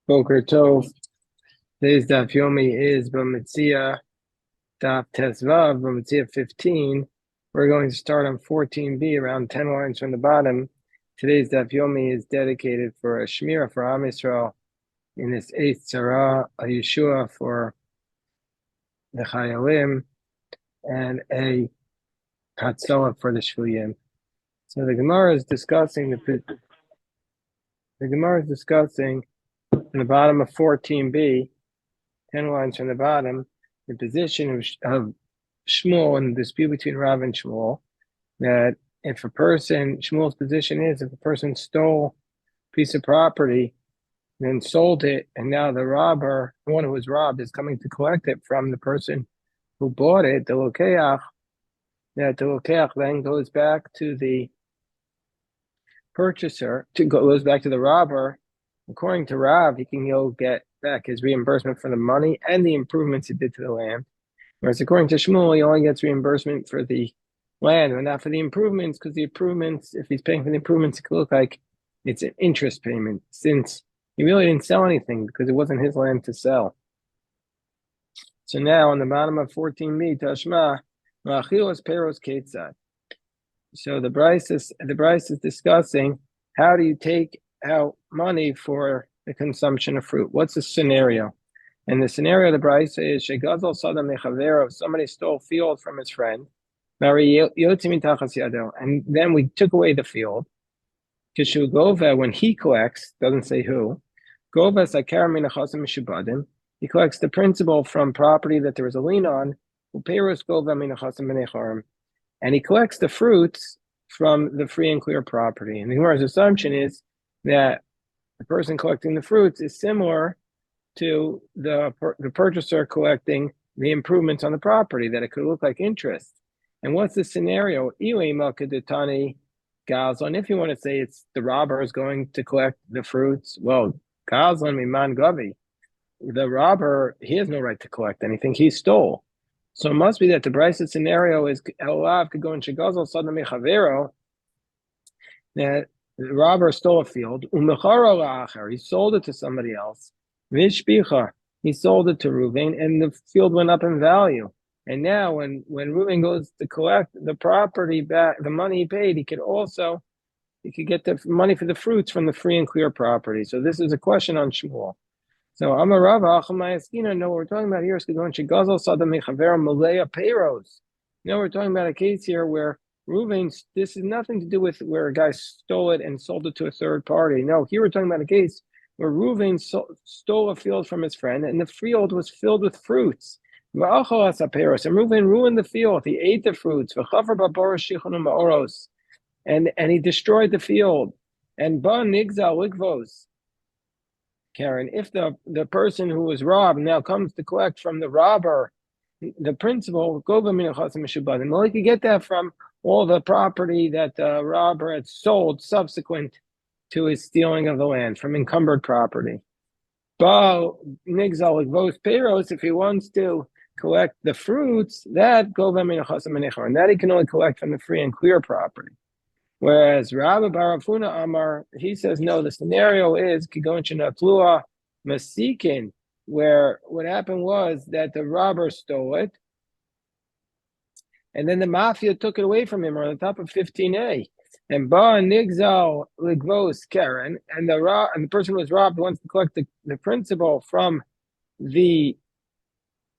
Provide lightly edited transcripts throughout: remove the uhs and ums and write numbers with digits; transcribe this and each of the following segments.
Boker Tov. Today's daf yomi is Bava Metzia, daf Tesvav, Bava Metzia 15. We're going to start on 14b, around 10 lines from the bottom. Today's daf yomi is dedicated for a shmira for Am Yisrael in this eighth tzara, a Yeshua for the Chayalim, and a Hatzalah for the Shvuyim. So the Gemara is discussing in the bottom of 14b. 10 lines from the bottom, the position of Shmuel and the dispute between Rav and Shmuel, that if a person, Shmuel's position is, if a person stole a piece of property, then sold it, and now the robber, the one who was robbed, is coming to collect it from the person who bought it, the Lokeach, that the Lokeach then goes back to the purchaser, goes back to the robber. According to Rav, he can go get back his reimbursement for the money and the improvements he did to the land. Whereas according to Shmuel, he only gets reimbursement for the land, but not for the improvements, because the improvements, if he's paying for the improvements, it could look like it's an interest payment, since he really didn't sell anything because it wasn't his land to sell. So now on the bottom of 14b, Tashma, Ma'achilos Peros Ketzad. So the Bryce is discussing how do you take out money for the consumption of fruit. What's the scenario? And the scenario of the Bryce is Shegazal Sadam Mechavero, somebody stole field from his friend, and then we took away the field. Kishu Gova, when he collects, doesn't say who, Gova Sakar Minachasim Mishubadim, he collects the principal from property that there was a lien on, Uperos Gova Minachasim Menecharim, and he collects the fruits from the free and clear property. And the Gemara's assumption is that the person collecting the fruits is similar to the purchaser collecting the improvements on the property, that it could look like interest. And what's the scenario? And if you want to say it's the robber is going to collect the fruits, well, Gazlan Miman Gavi, the robber, he has no right to collect anything he stole. So it must be that the Bryce scenario is Elav could go in Shegazal Sadam Mechavero, that the robber stole a field, he sold it to somebody else, Vishbicha, he sold it to Reuven, and the field went up in value. And now when Reuven goes to collect the property back, the money he paid, he could get the money for the fruits from the free and clear property. So this is a question on Shmuel. So Amar Rava, no, we're talking about here is going Shegazal Sadam Mechavero Malaya Payros. No, we're talking about a case here where Reuven, this is nothing to do with where a guy stole it and sold it to a third party. No, here we're talking about a case where Reuven stole a field from his friend, and the field was filled with fruits. And Reuven ruined the field. He ate the fruits. And he destroyed the field. And Karen, if the person who was robbed now comes to collect from the robber, the principal, well, he could get that from all the property that the robber had sold subsequent to his stealing of the land, from encumbered property. But if he wants to collect the fruits, that and that he can only collect from the free and clear property. Whereas Rabbi Barafuna Amar, he says no, the scenario is Kigon Shinatlua Masikin, where what happened was that the robber stole it, and then the mafia took it away from him on the top of 15a. And Ba Nigzal Ligvos Karen, and the person who was robbed wants to collect the principal from the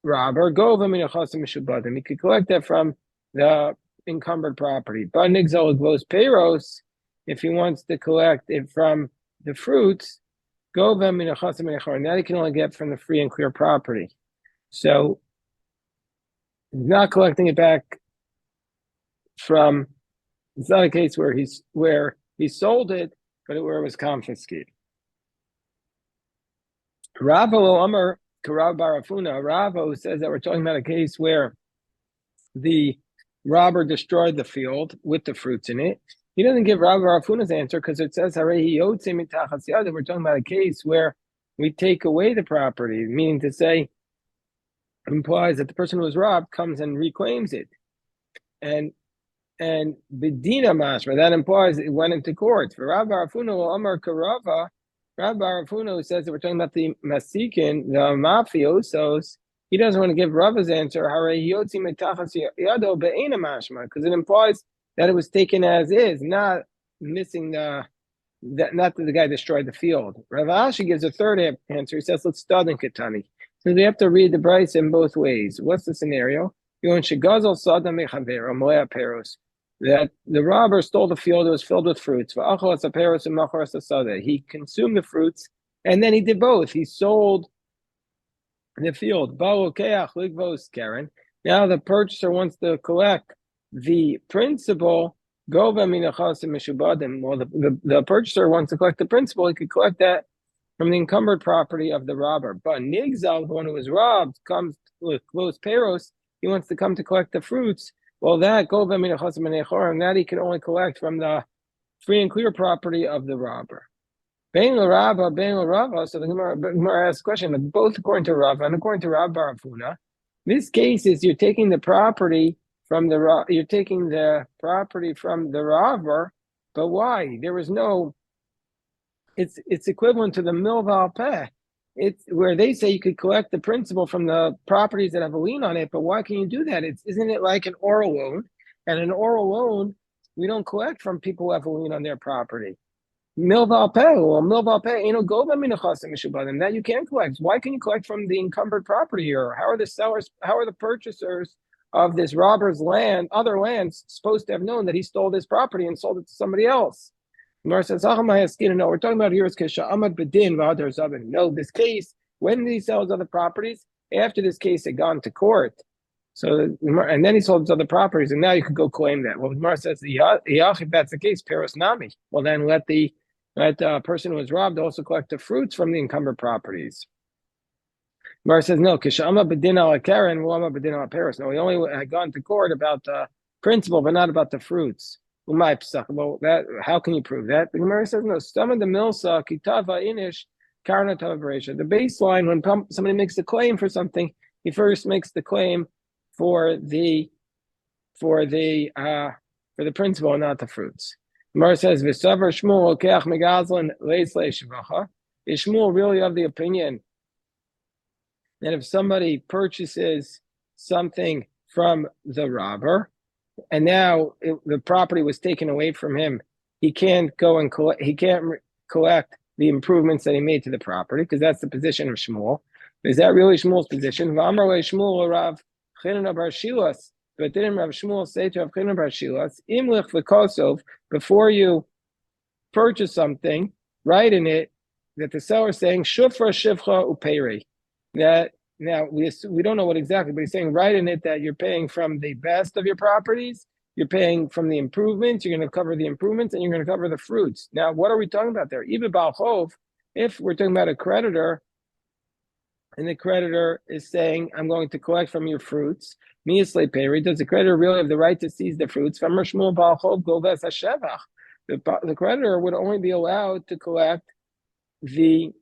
robber. He could collect that from the encumbered property. But Nigzal Ligvos Payros, if he wants to collect it from the fruits, and that he can only get from the free and clear property. So he's not collecting it back from. It's not a case where he sold it, but where it was confiscated. Rava Amar Karav Barafuna, Rava, who says that we're talking about a case where the robber destroyed the field with the fruits in it. He doesn't give Rava Barafuna's answer because it says we're talking about a case where we take away the property, meaning to say, implies that the person who was robbed comes and reclaims it. And Bedina Mashma, that implies it went into court. For Rav Barafuna Amar Karava, Rabbi Barafuna, who says that we're talking about the Masikin, the mafiosos, he doesn't want to give Rava's answer, because it implies that it was taken as is, not missing not that the guy destroyed the field. Rav Ashi gives a third answer. He says, let's start in Ketani. So we have to read the Bryce in both ways. What's the scenario? That the robber stole the field, it was filled with fruits. He consumed the fruits, and then he did both. He sold the field. Now the purchaser wants to collect the principal. Well, the purchaser wants to collect the principal. He could collect that from the encumbered property of the robber. But Nigzal, the one who was robbed, comes with close peros. He wants to come to collect the fruits. Well, that that he can only collect from the free and clear property of the robber. Bein l'Rabba, bein l'Rava. So the Gemara asks a question, both according to Rava and according to Rabbi Barafuna. This case is you're taking the property from the robber, but why? There was no. It's equivalent to the milval peh. It's where they say you could collect the principal from the properties that have a lien on it, but why can you do that? Isn't it like an oral loan? And an oral loan, we don't collect from people who have a lien on their property. Milval peh, or milval peh, that you can't collect. Why can you collect from the encumbered property here? How are the purchasers of this robber's land, other lands, supposed to have known that he stole this property and sold it to somebody else? Gemara says, no, we're talking about here is Kesha Amad Bedin V'Adar Zabin. No, this case, when did he sell his other properties? After this case had gone to court. So, and then he sold his other properties, and now you could go claim that. Well, Gemara says, if that's the case, Peros Nami. Well, then let the person who was robbed also collect the fruits from the encumbered properties. Gemara says, no, Kesha Amad Bedin Ala Karen, Amad Bedin Ala Peros. No, he only had gone to court about the principle, but not about the fruits. Well, how can you prove that? The Gemara says no. Stama the milsa kitava inish karna tavaresha. The baseline when somebody makes a claim for something, he first makes the claim for the principal and not the fruits. The Gemara says v'savar Shmuel keach megazlan leis leishvacha. Is Shmuel really of the opinion that if somebody purchases something from the robber, and now the property was taken away from him, he can't go and collect. He can't collect the improvements that he made to the property because that's the position of Shmuel. Is that really Shmuel's position? Shmuel Rav Chinna bar Shilas, but didn't Rav Shmuel say to Rav Chinna bar Shilas, Imlich v'kosov, before you purchase something, write in it that the seller is saying shufra shivcha uperi. That now we don't know what exactly, but he's saying write in it that you're paying from the best of your properties, you're paying from the improvements, you're going to cover the improvements, and you're going to cover the fruits. Now, what are we talking about there? Even Balchov, if we're talking about a creditor, and the creditor is saying, I'm going to collect from your fruits, Miyaslei Peri, does the creditor really have the right to seize the fruits? From Shmuel Balchov, Golves HaShevach. The creditor would only be allowed to collect the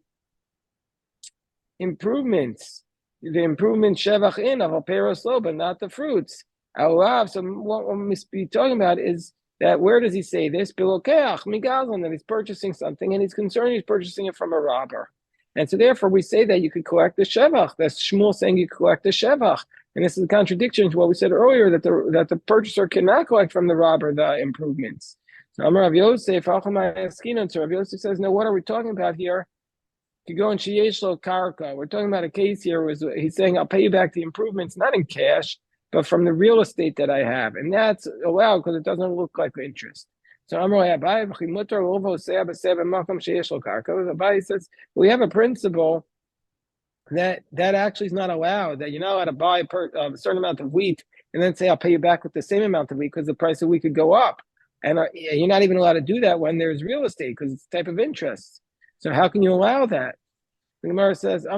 improvements shevach in of a peroslo, but not the fruits. Alav. So what we must be talking about is that where does he say this? Bilokeach migazlan, that he's purchasing something and he's concerned he's purchasing it from a robber, and so therefore we say that you could collect the shevach. That's Shmuel saying you collect the shevach, and this is a contradiction to what we said earlier that the purchaser cannot collect from the robber the improvements. So Rav Yosef, so Rav Yosef says, no, what are we talking about here? To go in Sheyeshlo Karka. We're talking about a case here where he's saying, I'll pay you back the improvements, not in cash, but from the real estate that I have. And that's allowed because it doesn't look like interest. So Abai says, we have a principle that actually is not allowed, that you're not allowed to buy a certain amount of wheat and then say, I'll pay you back with the same amount of wheat because the price of wheat could go up. And you're not even allowed to do that when there's real estate because it's a type of interest. So how can you allow that? The Gemara says, yeah,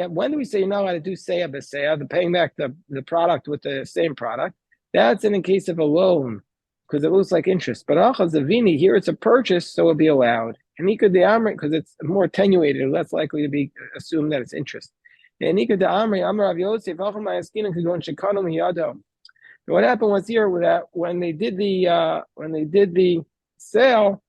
when do we say you're not allowed to do seya b'seya, the paying back the product with the same product? That's in the case of a loan, because it looks like interest. But achazavini, here it's a purchase, so it'll be allowed. And nika de amri, because it's more attenuated, less likely to be assumed that it's interest. And nika de amri, amar Rav Yosef, acham ma'askina could go in shekanu miyado. What happened was here with that when they did the sale,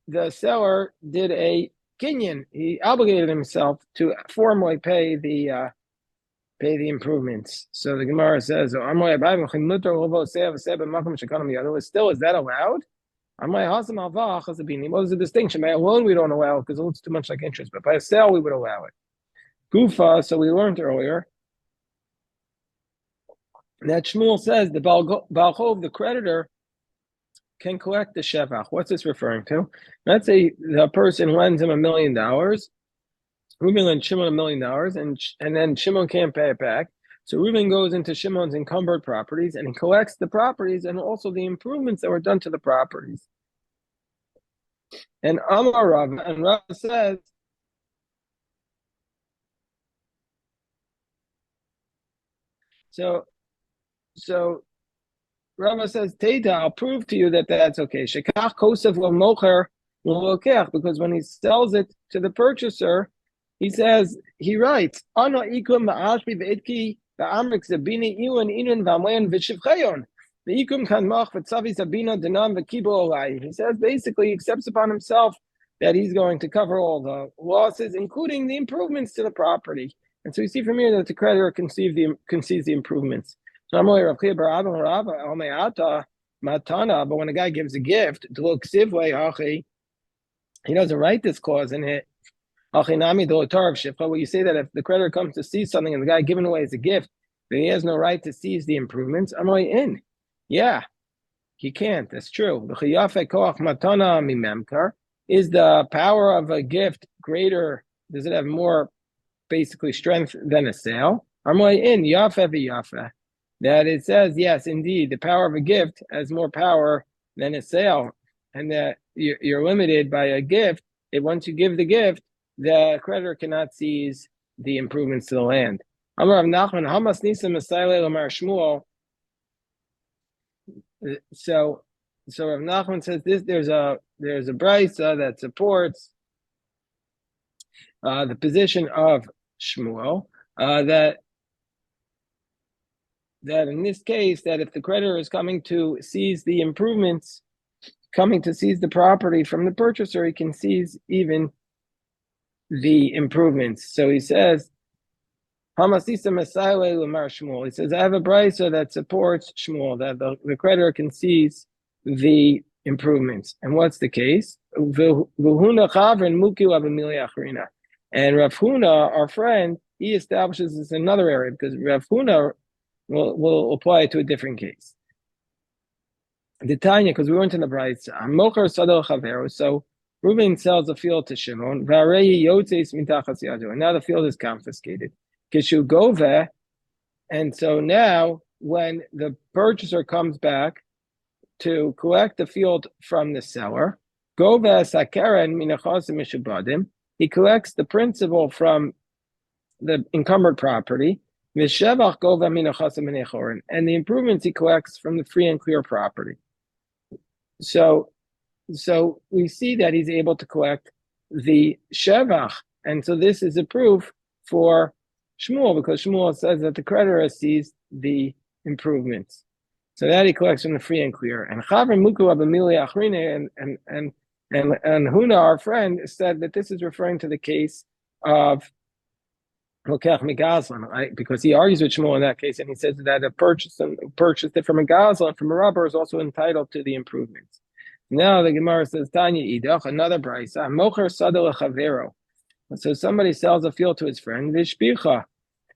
the seller did a kinyan. He obligated himself to formally pay the improvements. So the Gemara says, still, is that allowed? What is the distinction? By a loan, we don't allow it because it looks too much like interest, but by a sale, we would allow it. Gufa, so we learned earlier that Shmuel says the Balchov, the creditor, can collect the shevach. What's this referring to? Let's say the person lends him $1 million. Reuben lends Shimon $1 million, and then Shimon can't pay it back. So Reuben goes into Shimon's encumbered properties and he collects the properties and also the improvements that were done to the properties. And Amar Rav, and Rav says, so Rava says, Teda, I'll prove to you that that's okay. Shekach kosev lo mocher lokech, because when he sells it to the purchaser, he says, he writes, Ana ikum ma'ashbi ve'itki va'amrik zabini iun inun v'amlein v'shivchayon. The ikum kan mach v'tzavi sabina denam v'kibo olai. He says, basically, he accepts upon himself that he's going to cover all the losses, including the improvements to the property. And so you see from here that the creditor concedes the improvements. But when a guy gives a gift, he doesn't write this clause in it. Well, you say that if the creditor comes to seize something and the guy given away as a gift, then he has no right to seize the improvements. Yeah, he can't. That's true. Is the power of a gift greater? Does it have more basically strength than a sale? That it says, yes, indeed, the power of a gift has more power than a sale, and that you're limited by a gift. Once you give the gift, the creditor cannot seize the improvements to the land. So Rav Nachman says this. There's a brisa that supports the position of Shmuel that in this case, that if the creditor is coming to seize the improvements, coming to seize the property from the purchaser, he can seize even the improvements. So he says, Hamasisa Masaile Lamar Shmuel. He says, I have a brisa that supports Shmuel, that the creditor can seize the improvements. And what's the case? And Rav Huna, our friend, he establishes this in another area because Rav Huna will apply it to a different case. The Tanya, because we went in the brisa, Mocher Sadol Chavero. So Reuben sells a field to Shimon, and now the field is confiscated. Kishu Gove, and so now when the purchaser comes back to collect the field from the seller, Gove Sakaren Minachasim Mishabadim, he collects the principal from the encumbered property, and the improvements he collects from the free and clear property. So we see that he's able to collect the shevach, and so this is a proof for Shmuel, because Shmuel says that the creditor has seized the improvements. So that he collects from the free and clear. And Chavim Muku Abamili Achrine and Huna, our friend, said that this is referring to the case of Lokech Megazlan, right? Because he argues with Shmuel in that case, and he says that a purchased it from a Gazlan, from a robber, is also entitled to the improvements. Now the Gemara says, Tanya Idach, another brisa, Mocher Sadel Chavero. So somebody sells a field to his friend, Vishpicha,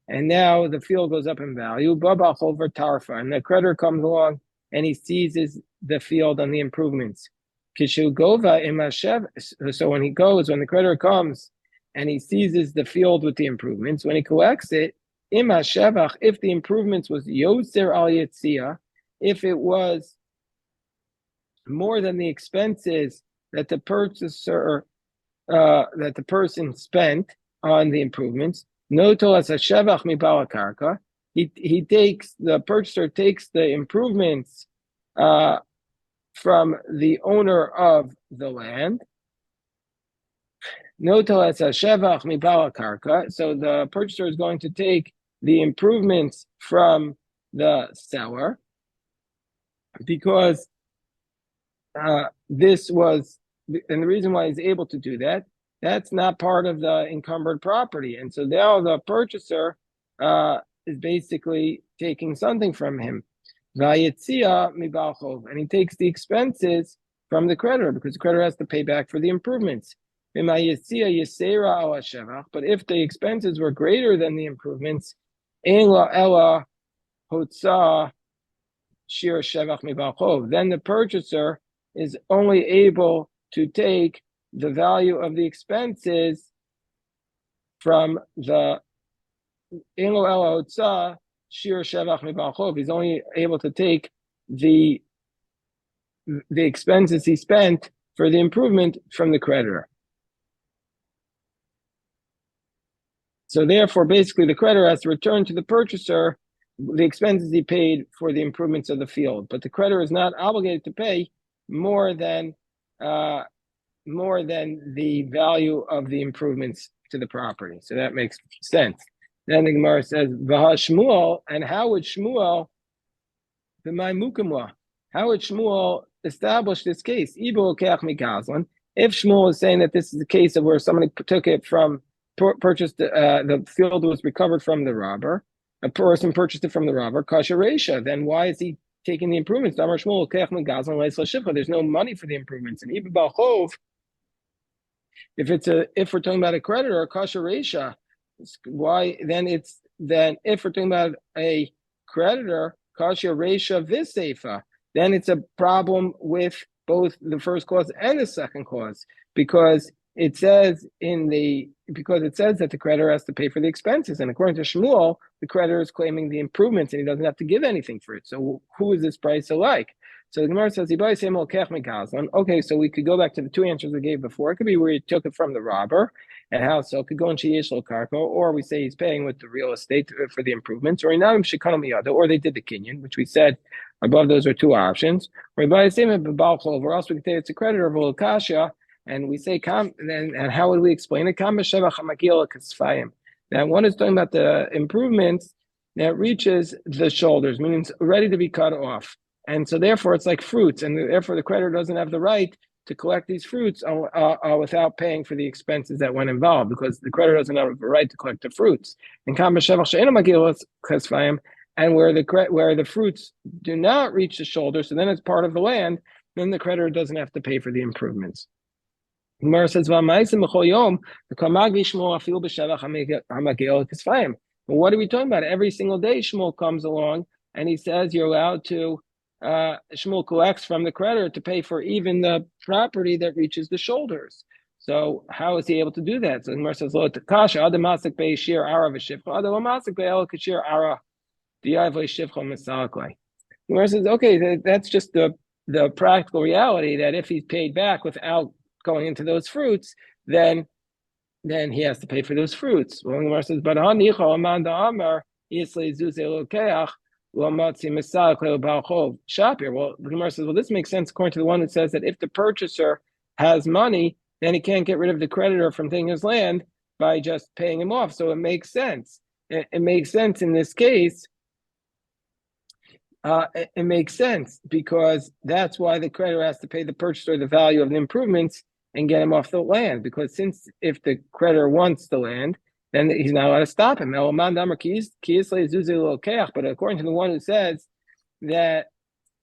and now the field goes up in value, Babach over Tarfa, and the creditor comes along and he seizes the field on the improvements. Kishu Gova Imashev. So when the creditor comes and he seizes the field with the improvements, when he collects it, Imashevach, if the improvements was Yoser al Yetzia, if it was more than the expenses that the person spent on the improvements, noto as a shevach mibala karka, the purchaser takes the improvements from the owner of the land. Noto as a shevach mibala karka, so the purchaser is going to take the improvements from the seller because this was and the reason why he's able to do that, that's not part of the encumbered property. And so now the purchaser is basically taking something from him. Vayetzia mibal chov, and he takes the expenses from the creditor because the creditor has to pay back for the improvements. But if the expenses were greater than the improvements, then the purchaser is only able to take the value of the expenses from the he's only able to take the expenses he spent for the improvement from the creditor. So therefore, basically, the creditor has to return to the purchaser the expenses he paid for the improvements of the field, but the creditor is not obligated to pay more than the value of the improvements to the property. So that makes sense. Then the Gemara says, "V'ha Shmuel," and how would Shmuel, the Maimukamwa, how would Shmuel establish this case? If Shmuel is saying that this is a case of where somebody took it from, purchased the field was recovered from the robber, a person purchased it from the robber, kasher reisha, then why is he taking the improvements? There's no money for the improvements. And even Balchov, if we're talking about a creditor, kasher reisha, why then if we're talking about a creditor, kasher reisha viseifa, then it's a problem with both the first clause and the second clause, because it says that the creditor has to pay for the expenses, and according to Shmuel, the creditor is claiming the improvements, and he doesn't have to give anything for it. So who is this price alike? So the Gemara says, okay, so we could go back to the two answers we gave before. It could be where he took it from the robber, and how so? It could go in Sheyesh Lo Karko, or we say he's paying with the real estate for the improvements, or or they did the kinyan, which we said above those are two options. Or else we could say it's a creditor of Volkasha, and we say, and how would we explain it? That one is talking about the improvements that reaches the shoulders, meaning it's ready to be cut off. And so therefore it's like fruits, and therefore the creditor doesn't have the right to collect these fruits without paying for the expenses that went involved, because the creditor doesn't have the right to collect the fruits. And where the fruits do not reach the shoulder, so then it's part of the land, then the creditor doesn't have to pay for the improvements. Gemara says, "What are we talking about? Every single day, Shmuel comes along and he says you're allowed to. Shmuel collects from the creditor to pay for even the property that reaches the shoulders. So how is he able to do that? So the Gemara says, "Lo takasha adamasik beishir ara v'shivcha adamasik be'el kashir ara di'ay v'shivcha misalklei." The Gemara says, "Okay, that's just the practical reality that if he's paid back without going into those fruits, then he has to pay for those fruits." Well, the Gemara says, "But well, the Gemara says, well, this makes sense according to the one that says that if the purchaser has money, then he can't get rid of the creditor from taking his land by just paying him off. So it makes sense. It makes sense in this case. It makes sense because that's why the creditor has to pay the purchaser the value of the improvements and get him off the land. Because since if the creditor wants the land, then he's not allowed to stop him. But according to the one who says that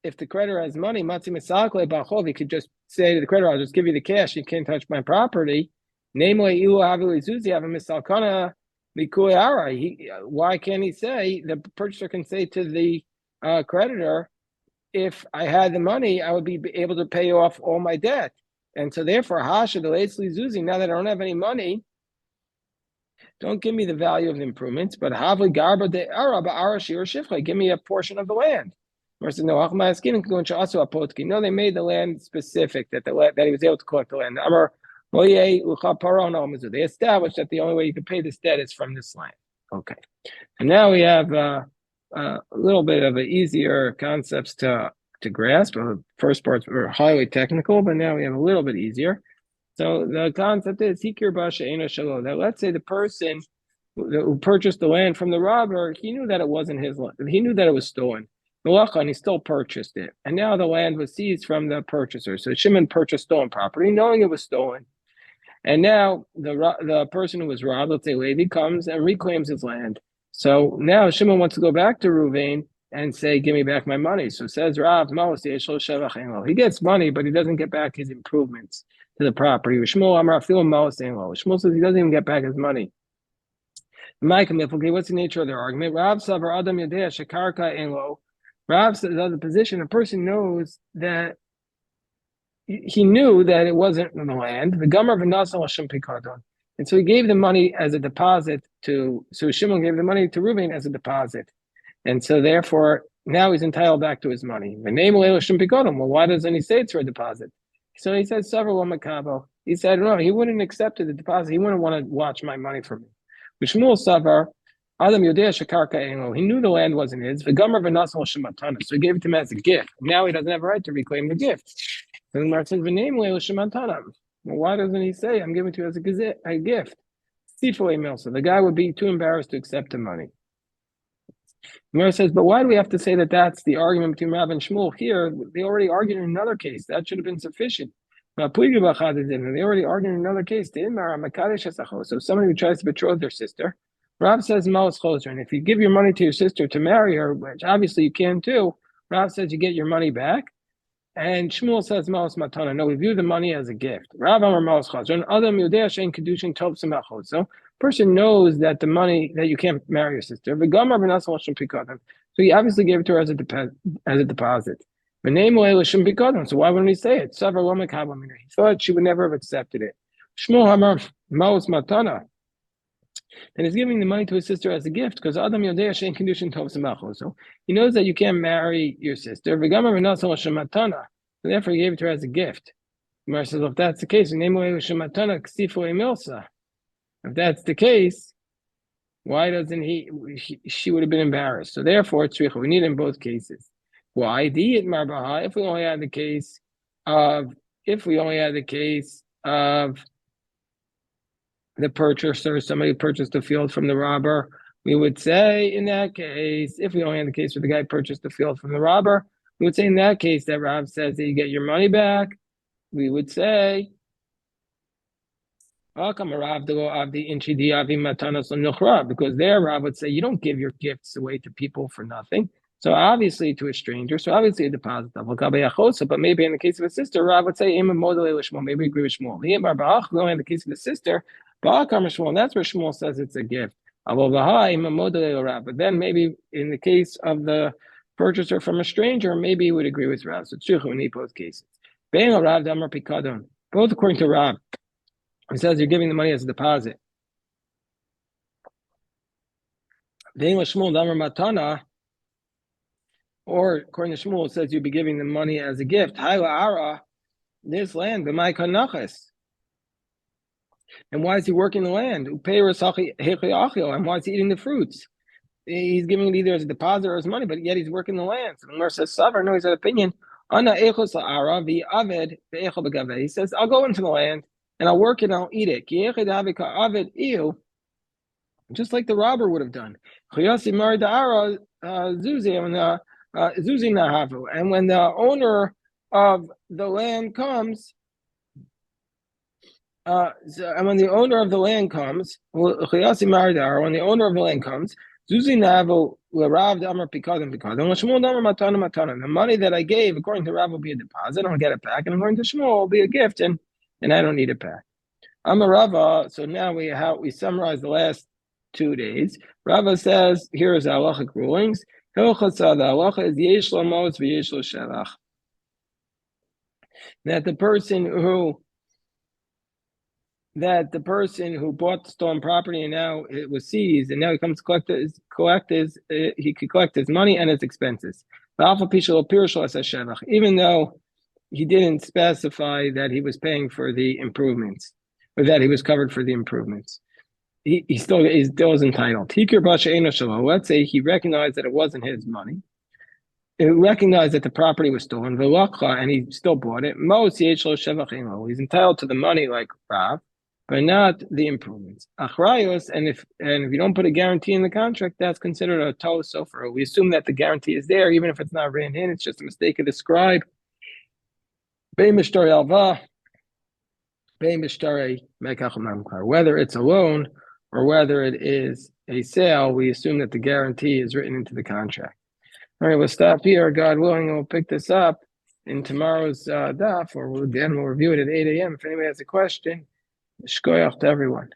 if the creditor has money, he could just say to the creditor, "I'll just give you the cash. You can't touch my property." Namely, why can't he say, the purchaser can say to the creditor, if I had the money, I would be able to pay off all my debt. And so therefore, now that I don't have any money, don't give me the value of the improvements, but give me a portion of the land. No, they made the land specific, that he was able to collect the land. They established that the only way you can pay this debt is from this land. Okay. And now we have a little bit of easier concepts to grasp. The first parts were highly technical, but now we have a little bit easier. So the concept is that let's say the person who purchased the land from the robber, he knew that it wasn't his land. He knew that it was stolen. and he still purchased it. And now the land was seized from the purchaser. So Shimon purchased stolen property, knowing it was stolen. And now the person who was robbed, let's say Levi, comes and reclaims his land. So now Shimon wants to go back to Ruvain and say, give me back my money. So says Rav, he gets money, but he doesn't get back his improvements to the property. Shmuel says he doesn't even get back his money. What's the nature of their argument? Rav Savar Adam Yadea Shakarka Enlo. Rav says the position, a person knows that he knew that it wasn't in the land. The Gomer v'nasal Hashem pikadon, and so he gave the money as a deposit to. So Shimon gave the money to Reuben as a deposit, and so therefore now he's entitled back to his money. The name Hashem pikadon. Well, why doesn't he say it's for a deposit? So he said several makabo. He said no, he wouldn't accept the deposit. He wouldn't want to watch my money for me. Shmuel Savar Adam Yodea Shakarka Engo. He knew the land wasn't his. The Gomer v'nasal Hashem matana. So he gave it to him as a gift. Now he doesn't have a right to reclaim the gift. And Mar says, well, why doesn't he say, I'm giving it to you as a gift? So the guy would be too embarrassed to accept the money. Mar says, but why do we have to say that that's the argument between Rav and Shmuel? Here, they already argued in another case. That should have been sufficient. They already argued in another case. So somebody who tries to betroth their sister, Rav says, and if you give your money to your sister to marry her, which obviously you can too, Rav says you get your money back. And Shmuel says, Maos Matana. No, we view the money as a gift. Rav Amar Maos Chazon. Adam Yodea Shein Kedushin Tov Samachot. So, person knows that the money that you can't marry your sister. V'gamar v'nasal Hashem pikadim. So he obviously gave it to her as a deposit. V'nei moel Hashem pikadim. So why wouldn't he say it? Savar lo mekabel minah. He thought she would never have accepted it. Shmuel Amar Maos Matana. And he's giving the money to his sister as a gift because Adam Yodea Shein Kedushin Tov Samachot. So he knows that you can't marry your sister. V'gamar v'nasal Hashem matana. So therefore, he gave it to her as a gift. Gemara says, well, if that's the case, if that's the case, why doesn't she would have been embarrassed. So therefore, we need it in both cases. Why? If we only had the case of the purchaser, somebody purchased a field from the robber, we would say in that case, if we only had the case where the guy purchased the field from the robber, we would say in that case that Rav says that you get your money back. We would say, because there Rav would say you don't give your gifts away to people for nothing. So obviously to a stranger, so obviously a deposit. But maybe in the case of a sister, Rav would say, maybe agree with Shmuel. In the case of the sister, that's where Shmuel says it's a gift. But then maybe in the case of the purchaser from a stranger, maybe he would agree with Rav. So we need both cases. Both according to Rav. He says you're giving the money as a deposit. Or according to Shmuel, it says you'd be giving the money as a gift. This land, and why is he working the land? And why is he eating the fruits? He's giving it either as a deposit or as money, but yet he's working the land. So the Gemara says, Savar, no, he's an opinion. He says, I'll go into the land and I'll work it and I'll eat it. Just like the robber would have done. And when the owner of the land comes, when the owner of the land comes, the money that I gave, according to Rav, will be a deposit. I'll get it back, and according to Shmuel, will be a gift, and I don't need it back. I'm a Rava. So now we summarize the last 2 days. Rava says, here is halachic rulings. The halacha is yesh lo mos v'yesh lo shelach. That the person who bought the stolen property and now it was seized, and now he comes to he could collect his money and his expenses. Even though he didn't specify that he was paying for the improvements, or that he was covered for the improvements. He still is entitled. Let's say he recognized that it wasn't his money. He recognized that the property was stolen, and he still bought it. He's entitled to the money like Rav, but not the improvements. Achrayos, and if you don't put a guarantee in the contract, that's considered a tow sofer. We assume that the guarantee is there, even if it's not written in. It's just a mistake of the scribe. Whether it's a loan or whether it is a sale, we assume that the guarantee is written into the contract. All right, we'll stop here. God willing, and we'll pick this up in tomorrow's daf, or we'll review it at 8 a.m. If anybody has a question, shkoyach to everyone.